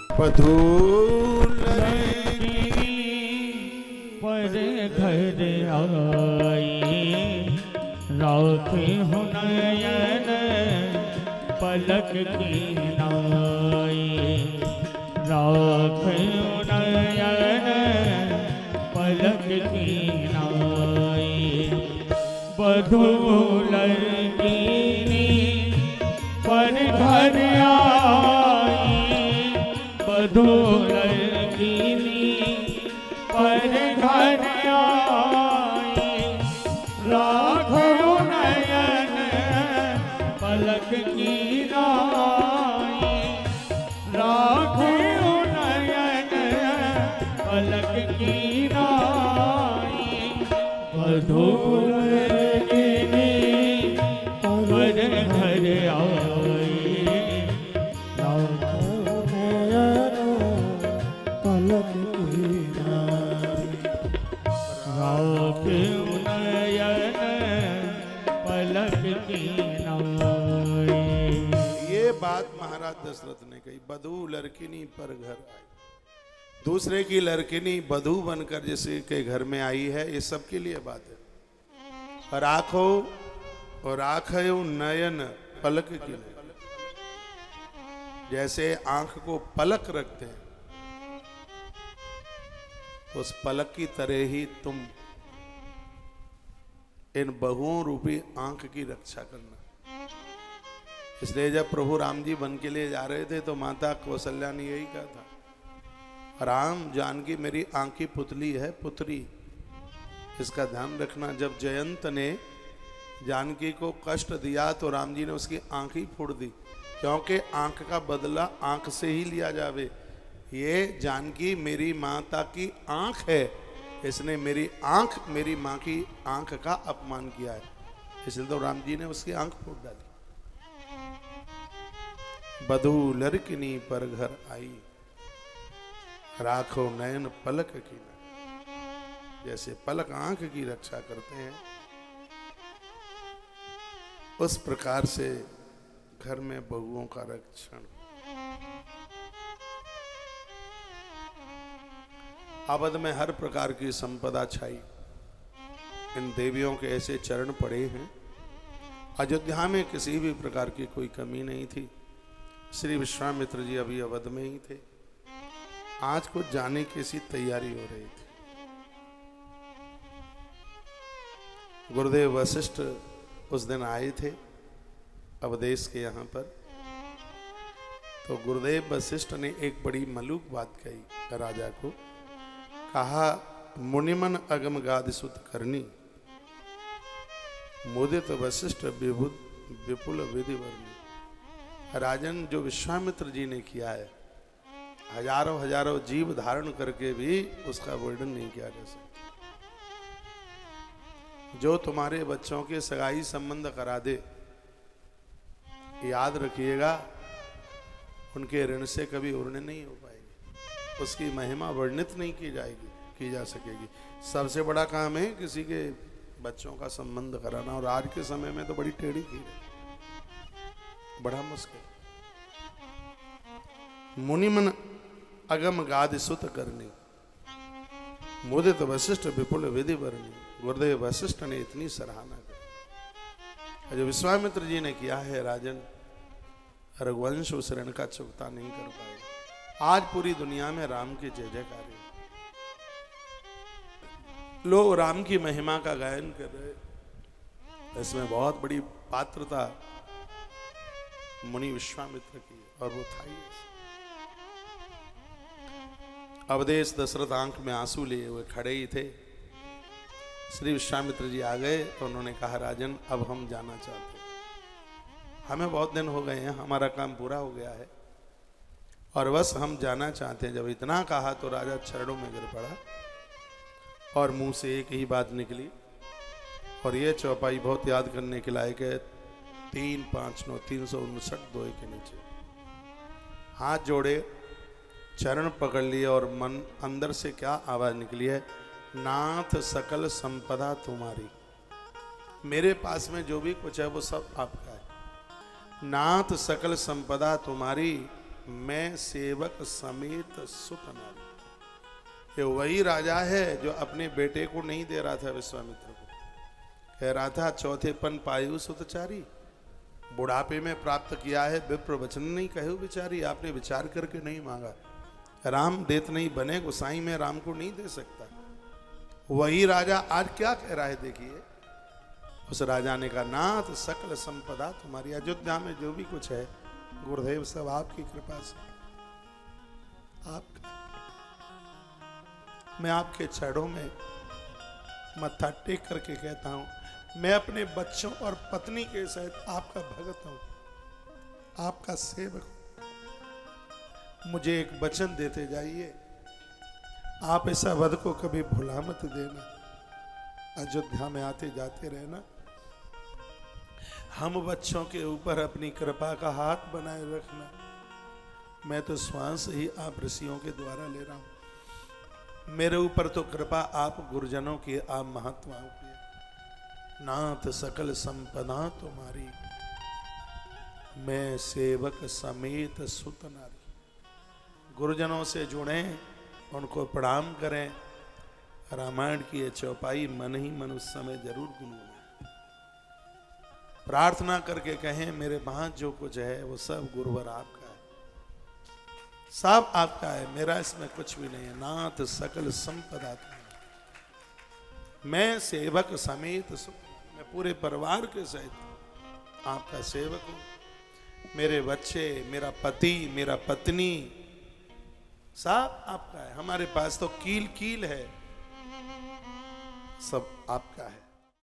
बधू पर घर आई राखे हो नयन पलक की नाई राखे हो नयन पलक की नाई बधू लड़कीनी पर घर आई बधू लड़कीनी पर घर आई राखो नयन पलक की नाई राखो नयन पलक की नाई बधू लड़कीनी पर घर आई राखो पलक की राखे नयन पलक की नाई। ये बात महाराज दशरथ ने कही, बधू लड़किनी पर घर आई। दूसरे की लड़किनी बधू बनकर जिसके के घर में आई है, ये सबके लिए बात है। राखो और आखो नयन पलक की नहीं। जैसे आंख को पलक रखते हैं, तो उस पलक की तरह ही तुम इन बहुओं रूपी आंख की रक्षा करना। इसलिए जब प्रभु राम जी वन के लिए जा रहे थे तो माता कौशल्या ने यही कहा था, राम जानकी मेरी आंख की पुतली है, पुत्री, इसका ध्यान रखना। जब जयंत ने जानकी को कष्ट दिया तो राम जी ने उसकी आंख ही फोड़ दी, क्योंकि आंख का बदला आंख से ही लिया जावे। ये जानकी मेरी माता की आंख है, इसने मेरी आंख, मेरी माँ की आंख का अपमान किया है, इसलिए तो राम जी ने उसकी आंख फोड़ डाली। बधू लड़किनी पर घर आई राखो नयन पलक की नाई। जैसे पलक आंख की रक्षा करते हैं, उस प्रकार से घर में बहुओं का रक्षण। अवध में हर प्रकार की संपदा छाई, इन देवियों के ऐसे चरण पड़े हैं। अयोध्या में किसी भी प्रकार की कोई कमी नहीं थी। श्री विश्वामित्र जी अभी अवध में ही थे, आज कुछ जाने की सी तैयारी हो रही थी। गुरुदेव वशिष्ठ उस दिन आए थे अवधेश के यहाँ पर, तो गुरुदेव वशिष्ठ ने एक बड़ी मलूक बात कही राजा को। कहा, मुनिमन अगम गादिसुत करनी मुदित वशिष्ठ विपुल विधि वर्णी। राजन, जो विश्वामित्र जी ने किया है, हजारों हजारों जीव धारण करके भी उसका वर्णन नहीं किया जा सकता। जो तुम्हारे बच्चों के सगाई संबंध करा दे, याद रखिएगा, उनके ऋण से कभी उड़ने नहीं हो पाएगी, उसकी महिमा वर्णित नहीं की जा सकेगी। सबसे बड़ा काम है किसी के बच्चों का संबंध कराना, और आज के समय में तो बड़ी टेढ़ी खीर है, बड़ा मुश्किल। मुनिमन अगम गाद सुत करनी मुदित वशिष्ठ विपुल विधि वर्णी। गुरुदेव वशिष्ठ ने इतनी सराहना की। जो विश्वामित्र जी ने किया है राजन, रघुवंश उस ऋण का चुकता नहीं कर पाए। आज पूरी दुनिया में राम की जय जयकार है, लोग राम की महिमा का गायन कर रहे। इसमें बहुत बड़ी पात्रता मुनि विश्वामित्र की, और वो था ही। अवधेश दशरथ आंख में आंसू लिए हुए खड़े ही थे। श्री विश्वामित्र जी आ गए तो उन्होंने कहा, राजन अब हम जाना चाहते हैं, हमें बहुत दिन हो गए हैं, हमारा काम पूरा हो गया है और बस हम जाना चाहते हैं। जब इतना कहा तो राजा चरणों में गिर पड़ा और मुंह से एक ही बात निकली, और ये चौपाई बहुत याद करने के लायक है। 3 5 9 359 दोहे के नीचे हाथ जोड़े, चरण पकड़ लिए और मन अंदर से क्या आवाज निकली है, नाथ सकल संपदा तुम्हारी। मेरे पास में जो भी कुछ है वो सब आपका है। नाथ सकल संपदा तुम्हारी, मैं सेवक समेत सुत नारी। ये वही राजा है जो अपने बेटे को नहीं दे रहा था विश्वामित्र को, कह रहा था चौथेपन पायु सुतचारी, बुढ़ापे में प्राप्त किया है विप्र वचन नहीं कहे बिचारी, आपने विचार करके नहीं मांगा। राम देत नहीं बने, गोसाई में राम को नहीं दे सकता। वही राजा आज क्या कह रहा है देखिए। उस राजा ने कहा नाथ सकल संपदा तुम्हारी, अयोध्या में जो भी कुछ है गुरुदेव सब आपकी कृपा से, आपका, मैं आपके चरणों में मत्था टेक करके कहता हूं, मैं अपने बच्चों और पत्नी के सहित आपका भगत हूं, आपका सेवक हूं। मुझे एक वचन देते जाइए, आप ऐसा वध को कभी भुला मत देना, अयोध्या में आते जाते रहना, हम बच्चों के ऊपर अपनी कृपा का हाथ बनाए रखना। मैं तो श्वास ही आप ऋषियों के द्वारा ले रहा हूं, मेरे ऊपर तो कृपा आप गुरुजनों की, आप महात्माओं की। नाथ सकल संपदा तुम्हारी, मैं सेवक समेत सुत नारी। गुरुजनों से जुड़े, उनको प्रणाम करें। रामायण की ये चौपाई मन ही मन उस समय जरूर गुनगुनाएं, प्रार्थना करके कहें मेरे पास जो कुछ है वो सब गुरुवर आपका है, सब आपका है, मेरा इसमें कुछ भी नहीं है। नाथ सकल संपदा तुम्हारी, मैं सेवक समेत सुत, मैं पूरे परिवार के सहित आपका सेवक हूं। मेरे बच्चे, मेरा पति, मेरा पत्नी, सब आपका है। हमारे पास तो कील कील है, सब आपका है।